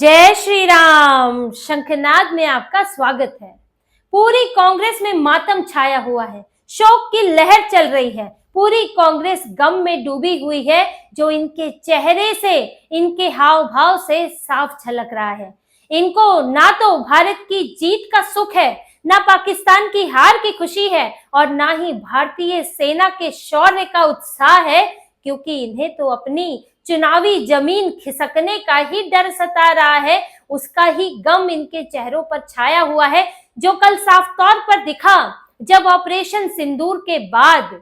जय श्री राम। शंखनाद में आपका स्वागत है। पूरी कांग्रेस में मातम छाया हुआ है, शोक की लहर चल रही है। पूरी कांग्रेस गम में डूबी हुई है, जो इनके चेहरे से, इनके हाव भाव से साफ झलक रहा है। इनको ना तो भारत की जीत का सुख है, ना पाकिस्तान की हार की खुशी है, और ना ही भारतीय सेना के शौर्य का उत्साह है, क्योंकि इन्हें तो अपनी चुनावी जमीन खिसकने का ही डर सता रहा है। उसका ही गम इनके चेहरों पर छाया हुआ है, जो कल साफ तौर पर दिखा जब ऑपरेशन सिंदूर के बाद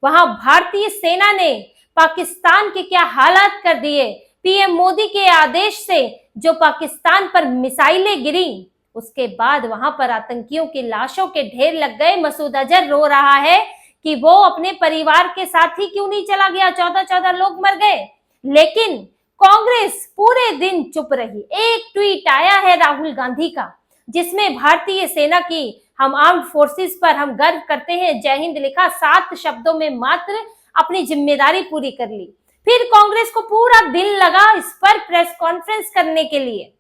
वहां भारतीय सेना ने पाकिस्तान के क्या हालात कर दिए। पीएम मोदी के आदेश से जो पाकिस्तान पर मिसाइलें गिरी, उसके बाद वहां पर आतंकियों की लाशों के ढेर लग गए। मसूद अजहर रो रहा है कि वो अपने परिवार के साथ ही क्यों नहीं चला गया, 14-14 लोग मर गए। लेकिन कांग्रेस पूरे दिन चुप रही। एक ट्वीट आया है राहुल गांधी का, जिसमें भारतीय सेना की, हम आर्म्ड फोर्सेस पर हम गर्व करते हैं, जय हिंद लिखा, 7 शब्दों में मात्र अपनी जिम्मेदारी पूरी कर ली। फिर कांग्रेस को पूरा दिन लगा इस पर प्रेस कॉन्फ्रेंस करने के लिए।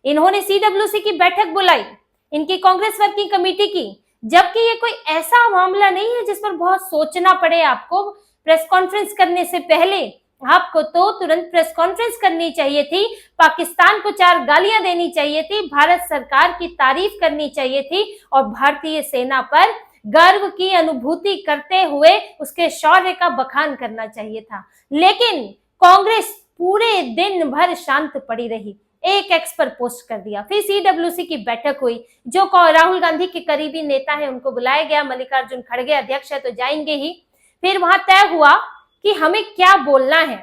इन्होंने सीडब्ल्यूसी की बैठक बुलाई, इनकी कांग्रेस वर्किंग कमेटी की, जबकि ये कोई ऐसा मामला नहीं है जिस पर बहुत सोचना पड़े आपको। प्रेस कॉन्फ्रेंस करने से पहले आपको तो तुरंत प्रेस कॉन्फ्रेंस करनी चाहिए थी, पाकिस्तान को 4 गालियां देनी चाहिए थी, भारत सरकार की तारीफ करनी चाहिए थी, और भारतीय सेना पर गर्व की अनुभूति करते हुए उसके शौर्य का बखान करना चाहिए था। लेकिन कांग्रेस पूरे दिन भर शांत पड़ी रही। एक एक्स पर पोस्ट कर दिया। फिर सीडब्ल्यूसी की बैठक हुई, जो राहुल गांधी के करीबी नेता है उनको बुलाया गया। मल्लिकार्जुन खड़गे अध्यक्ष है तो जाएंगे ही। फिर वहां तय हुआ कि हमें क्या बोलना है।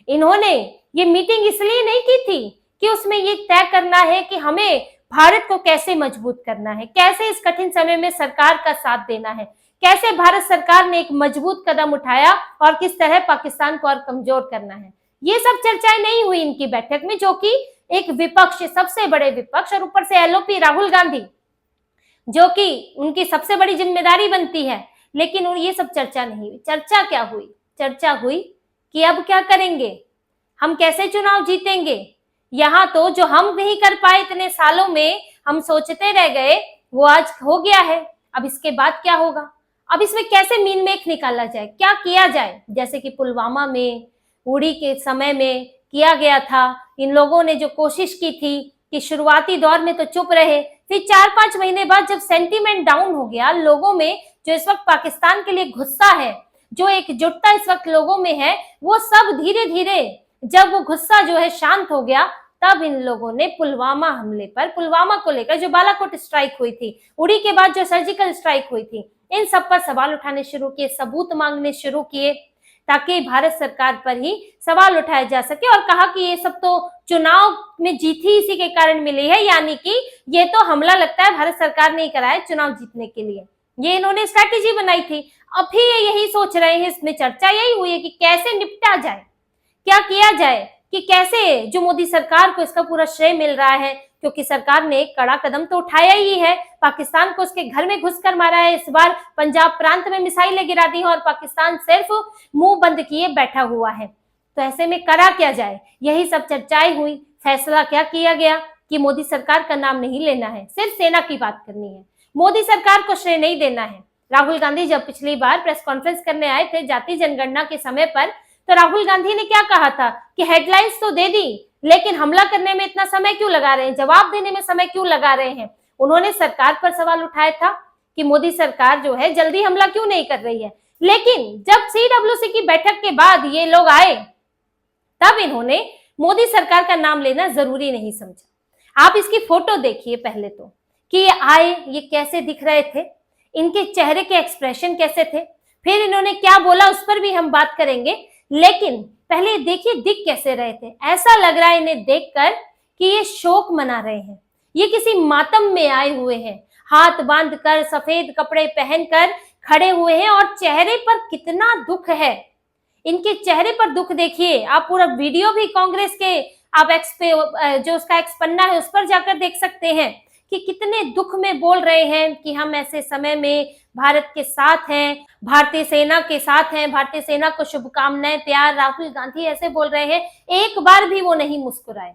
इन्होंने ये मीटिंग इसलिए नहीं की थी कि उसमें ये तय करना है कि हमें भारत को कैसे मजबूत करना है, कैसे इस कठिन समय में सरकार का साथ देना है, कैसे भारत सरकार ने एक मजबूत कदम उठाया और किस तरह पाकिस्तान को और कमजोर करना है। ये सब चर्चाएं नहीं हुई इनकी बैठक में, जो कि एक विपक्ष, सबसे बड़े विपक्ष, और ऊपर से एलओपी राहुल गांधी, जो कि उनकी सबसे बड़ी जिम्मेदारी बनती है। लेकिन ये सब चर्चा नहीं हुई। चर्चा क्या हुई? चर्चा हुई कि अब क्या करेंगे, हम कैसे चुनाव जीतेंगे। यहाँ तो जो हम नहीं कर पाए इतने सालों में, हम सोचते रह गए, वो आज हो गया है। अब इसके बाद क्या होगा, अब इसमें कैसे मीन मेख निकाला जाए, क्या किया जाए। जैसे कि पुलवामा में, उड़ी के समय में किया गया था। इन लोगों ने जो कोशिश की थी कि शुरुआती दौर में तो चुप रहे, फिर 4-5 महीने बाद जब सेंटीमेंट डाउन हो गया लोगों में, जो इस वक्त पाकिस्तान के लिए गुस्सा है, जो एकजुटता इस वक्त लोगों में है, वो सब धीरे धीरे, जब वो गुस्सा जो है शांत हो गया, तब इन लोगों ने पुलवामा हमले पर, पुलवामा को लेकर जो बालाकोट स्ट्राइक हुई थी, उड़ी के बाद जो सर्जिकल स्ट्राइक हुई थी, इन सब पर सवाल उठाने शुरू किए, सबूत मांगने शुरू किए, ताकि भारत सरकार पर ही सवाल उठाया जा सके। और कहा कि ये सब तो चुनाव में जीत ही इसी के कारण मिली है, यानी कि ये तो हमला लगता है भारत सरकार ने ही कराया चुनाव जीतने के लिए। ये इन्होंने स्ट्रैटेजी बनाई थी। अभी ये यही सोच रहे हैं, इसमें चर्चा यही हुई है कि कैसे निपटा जाए, क्या किया जाए, कि कैसे, जो मोदी सरकार को इसका पूरा श्रेय मिल रहा है, क्योंकि सरकार ने एक कड़ा कदम तो उठाया ही है, पाकिस्तान को उसके घर में घुसकर मारा है। इस बार पंजाब प्रांत में मिसाइलें गिरा दी हैं और पाकिस्तान सिर्फ मुंह बंद किए बैठा हुआ है। तो ऐसे में करा क्या जाए, यही सब चर्चाएं हुई। फैसला क्या किया गया कि मोदी सरकार का नाम नहीं लेना है, सिर्फ सेना की बात करनी है, मोदी सरकार को श्रेय नहीं देना है। राहुल गांधी जब पिछली बार प्रेस कॉन्फ्रेंस करने आए थे जातीय जनगणना के समय पर, तो राहुल गांधी ने क्या कहा था कि हेडलाइंस तो दे दी, लेकिन हमला करने में इतना समय क्यों लगा रहे हैं, जवाब देने में समय क्यों लगा रहे हैं। उन्होंने सरकार पर सवाल उठाया था कि मोदी सरकार जो है जल्दी हमला क्यों नहीं कर रही है। लेकिन जब सीडब्ल्यूसी की बैठक के बाद ये लोग आए, तब इन्होंने मोदी सरकार का नाम लेना जरूरी नहीं समझा। आप इसकी फोटो देखिए पहले तो, कि ये आए, ये कैसे दिख रहे थे, इनके चेहरे के एक्सप्रेशन कैसे थे, फिर इन्होंने क्या बोला उस पर भी हम बात करेंगे। लेकिन पहले देखिए दिख कैसे रहे थे। ऐसा लग रहा है इन्हें देखकर कि ये शोक मना रहे हैं, ये किसी मातम में आए हुए हैं, हाथ बांधकर, सफेद कपड़े पहनकर खड़े हुए हैं, और चेहरे पर कितना दुख है। इनके चेहरे पर दुख देखिए। आप पूरा वीडियो भी कांग्रेस के, आप एक्स पे, जो उसका एक्स पन्ना है उस पर जाकर देख सकते हैं कि कितने दुख में बोल रहे हैं कि हम ऐसे समय में भारत के साथ हैं, भारतीय सेना के साथ हैं, भारतीय सेना को शुभकामनाएं, प्यार। राहुल गांधी ऐसे बोल रहे हैं, एक बार भी वो नहीं मुस्कुराए,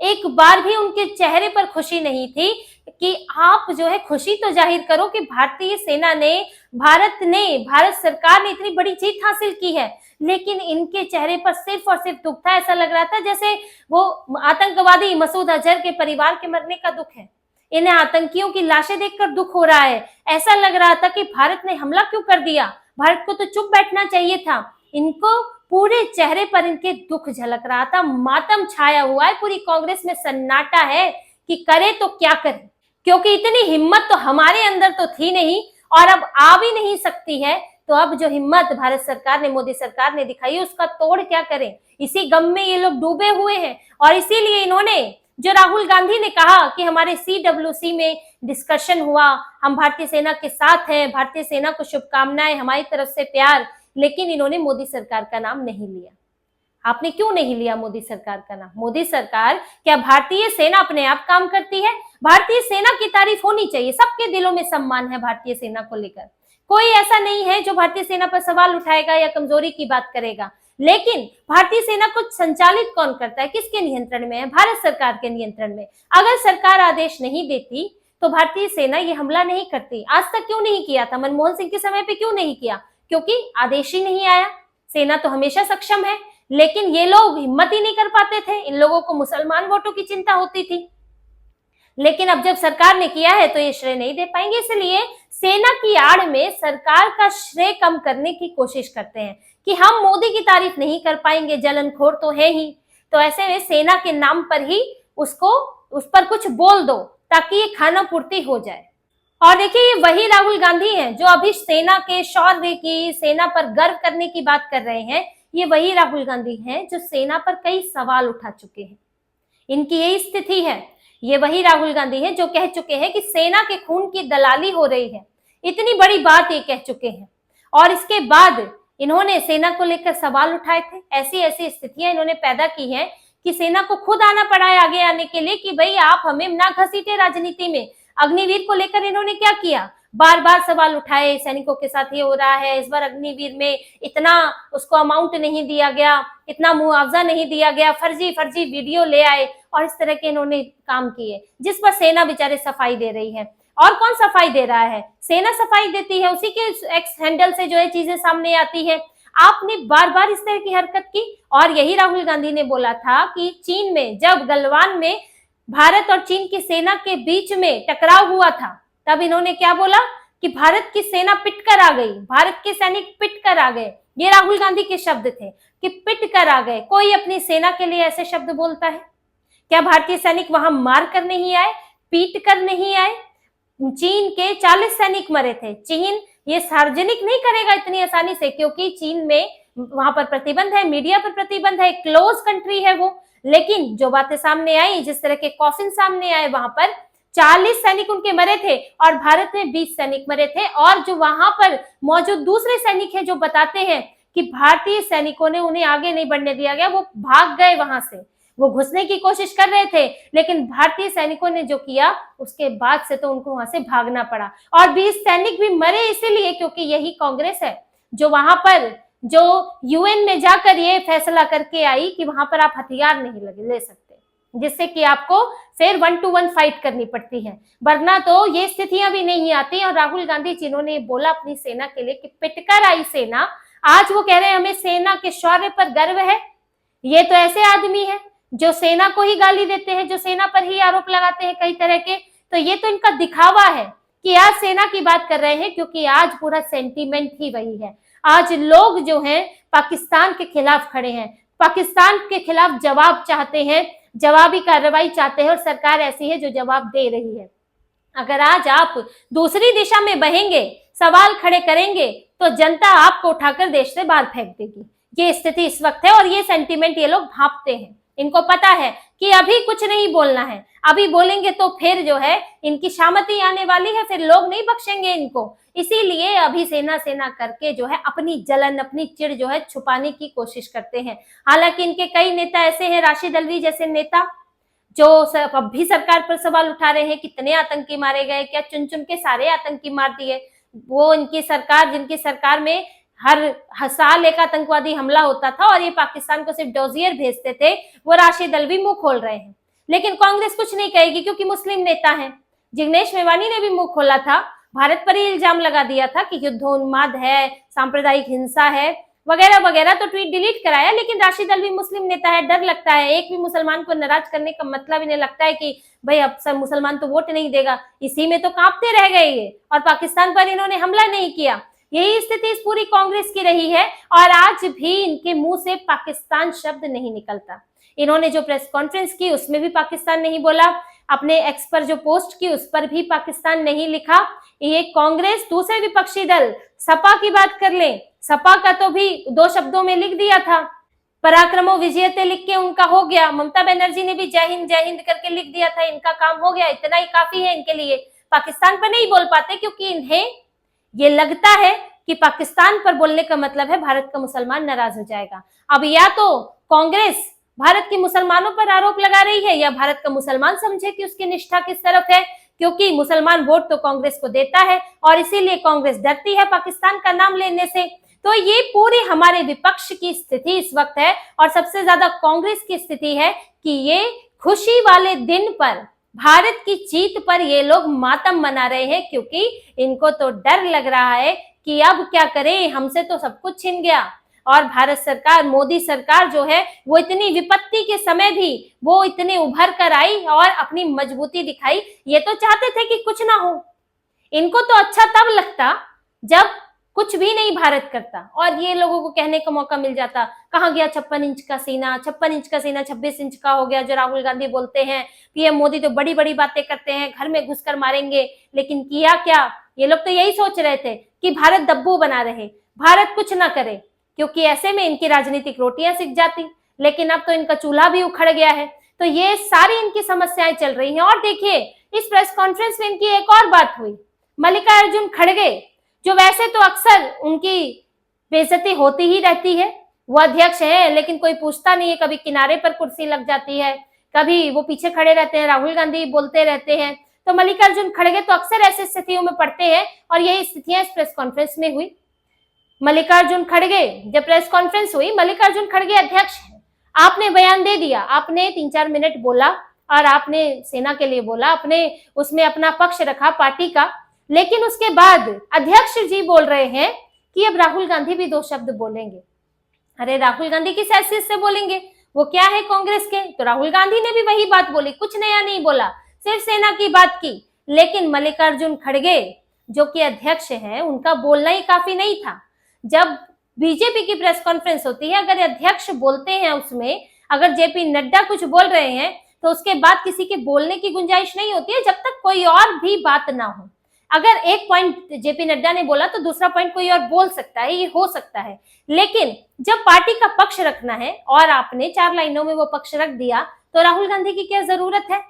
एक बार भी उनके चेहरे पर खुशी नहीं थी कि आप जो है खुशी तो जाहिर करो कि भारतीय सेना ने, भारत सरकार ने इतनी बड़ी जीत हासिल की है, लेकिन इनके चेहरे पर सिर्फ और सिर्फ दुख था। ऐसा लग रहा था जैसे वो आतंकवादी मसूद अजहर के परिवार के मरने का दुख है, इन्हें आतंकियों की लाशें देखकर दुख हो रहा है। ऐसा लग रहा था कि भारत ने हमला क्यों कर दिया, भारत को तो चुप बैठना चाहिए था। इनको पूरे चेहरे पर इनके दुख झलक रहा था, मातम छाया हुआ है, पूरी कांग्रेस में सन्नाटा है कि करे तो क्या करे, क्योंकि इतनी हिम्मत तो हमारे अंदर तो थी नहीं और अब आ भी नहीं सकती है। तो अब जो हिम्मत भारत सरकार ने, मोदी सरकार ने दिखाई, उसका तोड़ क्या करें। इसी गम में ये लोग डूबे हुए हैं और इसीलिए इन्होंने, जो राहुल गांधी ने कहा कि हमारे CWC में डिस्कशन हुआ, हम भारतीय सेना के साथ हैं, भारतीय सेना को शुभकामनाएं, हमारी तरफ से प्यार, लेकिन इन्होंने मोदी सरकार का नाम नहीं लिया। आपने क्यों नहीं लिया मोदी सरकार का नाम? मोदी सरकार, क्या भारतीय सेना अपने आप काम करती है? भारतीय सेना की तारीफ होनी चाहिए, सबके दिलों में सम्मान है भारतीय सेना को लेकर। कोई ऐसा नहीं है जो भारतीय सेना पर सवाल उठाएगा या कमजोरी की बात करेगा, लेकिन भारतीय सेना को संचालित कौन करता है, किसके नियंत्रण में है? भारत सरकार के नियंत्रण में। अगर सरकार आदेश नहीं देती तो भारतीय सेना ये हमला नहीं करती। आज तक क्यों नहीं किया था? मनमोहन सिंह के समय पे क्यों नहीं किया? क्योंकि आदेश ही नहीं आया। सेना तो हमेशा सक्षम है, लेकिन ये लोग हिम्मत ही नहीं कर पाते थे। इन लोगों को मुसलमान वोटों की चिंता होती थी, लेकिन अब जब सरकार ने किया है तो ये श्रेय नहीं दे पाएंगे। इसलिए सेना की आड़ में सरकार का श्रेय कम करने की कोशिश करते हैं कि हम मोदी की तारीफ नहीं कर पाएंगे, जलनखोर तो है ही, तो ऐसे में सेना के नाम पर ही उस पर कुछ बोल दो ताकि ये खाना पूर्ति हो जाए। और देखिए, ये वही राहुल गांधी हैं जो अभी सेना के शौर्य की, सेना पर गर्व करने की बात कर रहे हैं। ये वही राहुल गांधी हैं जो सेना पर कई सवाल उठा चुके हैं। इनकी यही स्थिति है। ये वही राहुल गांधी हैं जो कह चुके हैं कि सेना के खून की दलाली हो रही है। इतनी बड़ी बात ये कह चुके हैं और इसके बाद इन्होंने सेना को लेकर सवाल उठाए थे। ऐसी ऐसी स्थितियां इन्होंने पैदा की हैं कि सेना को खुद आना पड़ा है आगे आने के लिए कि भाई आप हमें ना घसीटे राजनीति में। अग्निवीर को लेकर इन्होंने क्या किया? बार बार सवाल उठाए, सैनिकों के साथ ये हो रहा है, इस बार अग्निवीर में इतना उसको अमाउंट नहीं दिया गया, इतना मुआवजा नहीं दिया गया, फर्जी फर्जी वीडियो ले आए और इस तरह के इन्होंने काम किए, जिस पर सेना बेचारे सफाई दे रही है। और कौन सफाई दे रहा है? सेना सफाई देती है, उसी के एक्स हैंडल से जो है चीजें सामने आती है। आपने बार बार इस तरह की हरकत की और यही राहुल गांधी ने बोला था कि चीन में, जब गलवान में भारत और चीन की सेना के बीच में टकराव हुआ था, तब इन्होंने क्या बोला कि भारत की सेना पिट कर आ गई, भारत के सैनिक पिट कर आ गए। ये राहुल गांधी के शब्द थे कि पिट कर आ गए। कोई अपनी सेना के लिए ऐसे शब्द बोलता है? क्या भारतीय सैनिक वहां मार कर नहीं आए, पीट कर नहीं आए? चीन के 40 सैनिक मरे थे। चीन ये सार्वजनिक नहीं करेगा इतनी आसानी से, क्योंकि चीन में वहां पर प्रतिबंध है, मीडिया पर प्रतिबंध है, क्लोज कंट्री है वो। लेकिन जो बातें सामने आई, जिस तरह के कॉफिन सामने आए, वहां पर 40 सैनिक उनके मरे थे और भारत में 20 सैनिक मरे थे। और जो वहां पर मौजूद दूसरे सैनिक हैं जो बताते हैं कि भारतीय सैनिकों ने उन्हें आगे नहीं बढ़ने दिया गया, वो भाग गए वहां से। वो घुसने की कोशिश कर रहे थे, लेकिन भारतीय सैनिकों ने जो किया उसके बाद से तो उनको वहां से भागना पड़ा। और 20 सैनिक भी मरे इसीलिए क्योंकि यही कांग्रेस है जो वहां पर, जो UN में जाकर ये फैसला करके आई कि वहां पर आप हथियार नहीं ले सकते, जिससे कि आपको फिर 1 to 1 फाइट करनी पड़ती है, वरना तो ये स्थितियां भी नहीं आती। और राहुल गांधी जिन्होंने बोला अपनी सेना के लिए कि पिटकर आई सेना, आज वो कह रहे हैं हमें सेना के शौर्य पर गर्व है। ये तो ऐसे आदमी है जो सेना को ही गाली देते हैं, जो सेना पर ही आरोप लगाते हैं कई तरह के। तो ये तो इनका दिखावा है कि आज सेना की बात कर रहे हैं, क्योंकि आज पूरा सेंटीमेंट ही वही है। आज लोग जो हैं पाकिस्तान के खिलाफ खड़े हैं, पाकिस्तान के खिलाफ जवाब चाहते हैं, जवाबी कार्रवाई चाहते हैं, और सरकार ऐसी है जो जवाब दे रही है। अगर आज आप दूसरी दिशा में बहेंगे, सवाल खड़े करेंगे, तो जनता आपको उठाकर देश से बाहर फेंक देगी। ये स्थिति इस वक्त है और ये सेंटीमेंट ये लोग भांपते हैं। इनको पता है कि अभी कुछ नहीं बोलना है, अभी बोलेंगे तो फिर जो है इनकी शामती आने वाली है, फिर लोग नहीं बख्शेंगे इनको। इसीलिए अभी सेना सेना करके जो है अपनी जलन, अपनी चिढ़ जो है छुपाने की कोशिश करते हैं। हालांकि इनके कई नेता ऐसे हैं, राशिद अल्वी जैसे नेता, जो अब भी सरकार पर सवाल उठा रहे हैं कितने आतंकी मारे गए, क्या चुन चुन के सारे आतंकी मार दिए। वो इनकी सरकार, जिनकी सरकार में हर साल एक आतंकवादी हमला होता था और ये पाकिस्तान को सिर्फ डोजियर भेजते थे, वो राशिद अल्वी मुंह खोल रहे हैं। लेकिन कांग्रेस कुछ नहीं कहेगी क्योंकि मुस्लिम नेता है। जिग्नेश मेवानी ने भी मुंह खोला था, भारत पर ही इल्जाम लगा दिया था कि युद्धोन्माद है, सांप्रदायिक हिंसा है वगैरह वगैरह, तो ट्वीट डिलीट कराया। लेकिन राशिद अल्वी मुस्लिम नेता है, डर लगता है, एक भी मुसलमान को नाराज करने का मतलब इन्हें लगता है कि भाई अब सब मुसलमान तो वोट नहीं देगा, इसी में तो कांपते रह गए ये, और पाकिस्तान पर इन्होंने हमला नहीं किया। यही स्थिति इस पूरी कांग्रेस की रही है और आज भी इनके मुंह से पाकिस्तान शब्द नहीं निकलता। इन्होंने जो प्रेस कॉन्फ्रेंस की उसमें भी पाकिस्तान नहीं बोला, अपने एक्स पर जो पोस्ट की उस पर भी पाकिस्तान नहीं लिखा। ये कांग्रेस, दूसरे विपक्षी दल सपा की बात कर लें, सपा का तो भी 2 शब्दों में लिख दिया था, पराक्रमो विजयते लिख के उनका हो गया। ममता बनर्जी ने भी जय हिंद करके लिख दिया था, इनका काम हो गया, इतना ही काफी है इनके लिए। पाकिस्तान पर नहीं बोल पाते क्योंकि इन्हें ये लगता है कि पाकिस्तान पर बोलने का मतलब है भारत का मुसलमान नाराज हो जाएगा। अब या तो कांग्रेस भारत के मुसलमानों पर आरोप लगा रही है या भारत का मुसलमान समझे कि उसकी निष्ठा किस तरफ है, क्योंकि मुसलमान वोट तो कांग्रेस को देता है और इसीलिए कांग्रेस डरती है पाकिस्तान का नाम लेने से। तो ये पूरी हमारे विपक्ष की स्थिति इस वक्त है और सबसे ज्यादा कांग्रेस की स्थिति है कि ये खुशी वाले दिन पर, भारत की जीत पर ये लोग मातम मना रहे हैं, क्योंकि इनको तो डर लग रहा है कि अब क्या करें, हमसे तो सब कुछ छिन गया। और भारत सरकार, मोदी सरकार जो है वो इतनी विपत्ति के समय भी वो इतने उभर कर आई और अपनी मजबूती दिखाई। ये तो चाहते थे कि कुछ ना हो, इनको तो अच्छा तब लगता जब कुछ भी नहीं भारत करता और ये लोगों को कहने का मौका मिल जाता, कहाँ गया 56 इंच का सीना, 56 इंच का सीना 26 इंच का हो गया जो राहुल गांधी बोलते हैं। पीएम मोदी तो बड़ी बड़ी बातें करते हैं, घर में घुसकर मारेंगे, लेकिन किया क्या? ये लोग तो यही सोच रहे थे कि भारत दब्बू बना रहे, भारत कुछ ना करे, क्योंकि ऐसे में इनकी राजनीतिक रोटियां सिक जाती। लेकिन अब तो इनका चूल्हा भी उखड़ गया है। तो ये सारी इनकी समस्याएं चल रही हैं। और देखिए, इस प्रेस कॉन्फ्रेंस में इनकी एक और बात हुई, मल्लिकार्जुन खड़गे जो वैसे तो अक्सर उनकी बेइज्जती होती ही रहती है, वो अध्यक्ष है लेकिन कोई पूछता नहीं है, कभी किनारे पर कुर्सी लग जाती है, कभी वो पीछे खड़े रहते हैं, राहुल गांधी बोलते रहते हैं। तो मल्लिकार्जुन खड़गे तो अक्सर ऐसी स्थितियों में पड़ते हैं और यही स्थितियां इस प्रेस कॉन्फ्रेंस में हुई। मल्लिकार्जुन खड़गे, जब प्रेस कॉन्फ्रेंस हुई, मल्लिकार्जुन खड़गे अध्यक्ष है, आपने बयान दे दिया, आपने 3-4 मिनट बोला और आपने सेना के लिए बोला, अपने उसमें अपना पक्ष रखा पार्टी का। लेकिन उसके बाद अध्यक्ष जी बोल रहे हैं कि अब राहुल गांधी भी 2 शब्द बोलेंगे। अरे राहुल गांधी किस हैसियत से बोलेंगे, वो क्या है कांग्रेस के? तो राहुल गांधी ने भी वही बात बोली, कुछ नया नहीं बोला, सिर्फ सेना की बात की। लेकिन मल्लिकार्जुन खड़गे जो कि अध्यक्ष है, उनका बोलना ही काफी नहीं था। जब बीजेपी की प्रेस कॉन्फ्रेंस होती है, अगर अध्यक्ष बोलते हैं उसमें, अगर जेपी नड्डा कुछ बोल रहे हैं तो उसके बाद किसी के बोलने की गुंजाइश नहीं होती है जब तक कोई और भी बात ना हो। अगर एक पॉइंट जेपी नड्डा ने बोला तो दूसरा पॉइंट कोई और बोल सकता है, ये हो सकता है। लेकिन जब पार्टी का पक्ष रखना है और आपने 4 लाइनों में वो पक्ष रख दिया, तो राहुल गांधी की क्या जरूरत है?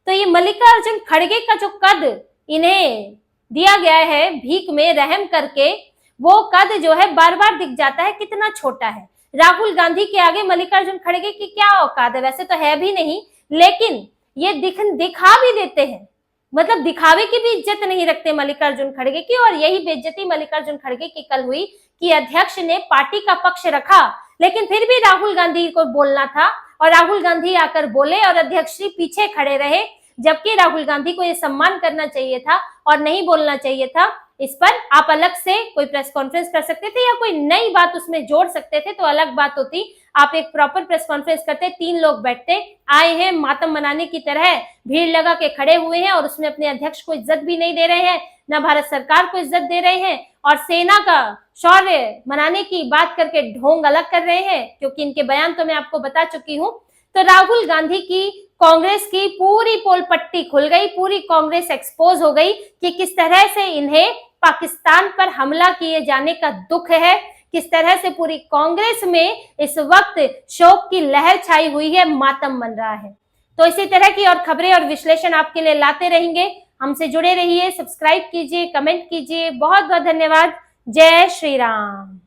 तो ये मल्लिकार्जुन खड़गे का जो कद इन्हें दिया गया है भीख में रहम करके, वो कद जो है बार बार दिख जाता है कितना छोटा है। राहुल गांधी के आगे मल्लिकार्जुन खड़गे की क्या औकात है? वैसे तो है भी नहीं, लेकिन ये दिखा भी देते हैं, मतलब दिखावे की भी इज्जत नहीं रखते मल्लिकार्जुन खड़गे की। और यही बेइज्जती मल्लिकार्जुन खड़गे की कल हुई कि अध्यक्ष ने पार्टी का पक्ष रखा, लेकिन फिर भी राहुल गांधी को बोलना था और राहुल गांधी आकर बोले और अध्यक्ष जी पीछे खड़े रहे, जबकि राहुल गांधी को ये सम्मान करना चाहिए था और नहीं बोलना चाहिए था। इस पर आप अलग से कोई प्रेस कॉन्फ्रेंस कर सकते थे या कोई नई बात उसमें जोड़ सकते थे तो अलग बात होती। आप एक प्रॉपर प्रेस कॉन्फ्रेंस करते, 3 लोग बैठते, आए हैं मातम मनाने की तरह, भीड़ लगा के खड़े हुए हैं और उसमें अपने अध्यक्ष को इज्जत भी नहीं दे रहे हैं, न भारत सरकार को इज्जत दे रहे हैं और सेना का शौर्य मनाने की बात करके ढोंग अलग कर रहे हैं, क्योंकि इनके बयान तो मैं आपको बता चुकी हूँ। तो राहुल गांधी की कांग्रेस की पूरी पोल पट्टी खुल गई, पूरी कांग्रेस एक्सपोज हो गई कि किस तरह से इन्हें पाकिस्तान पर हमला किए जाने का दुख है, किस तरह से पूरी कांग्रेस में इस वक्त शोक की लहर छाई हुई है, मातम मन रहा है। तो इसी तरह की और खबरें और विश्लेषण आपके लिए लाते रहेंगे। हमसे जुड़े रहिए, सब्सक्राइब कीजिए, कमेंट कीजिए। बहुत बहुत धन्यवाद। जय श्री राम।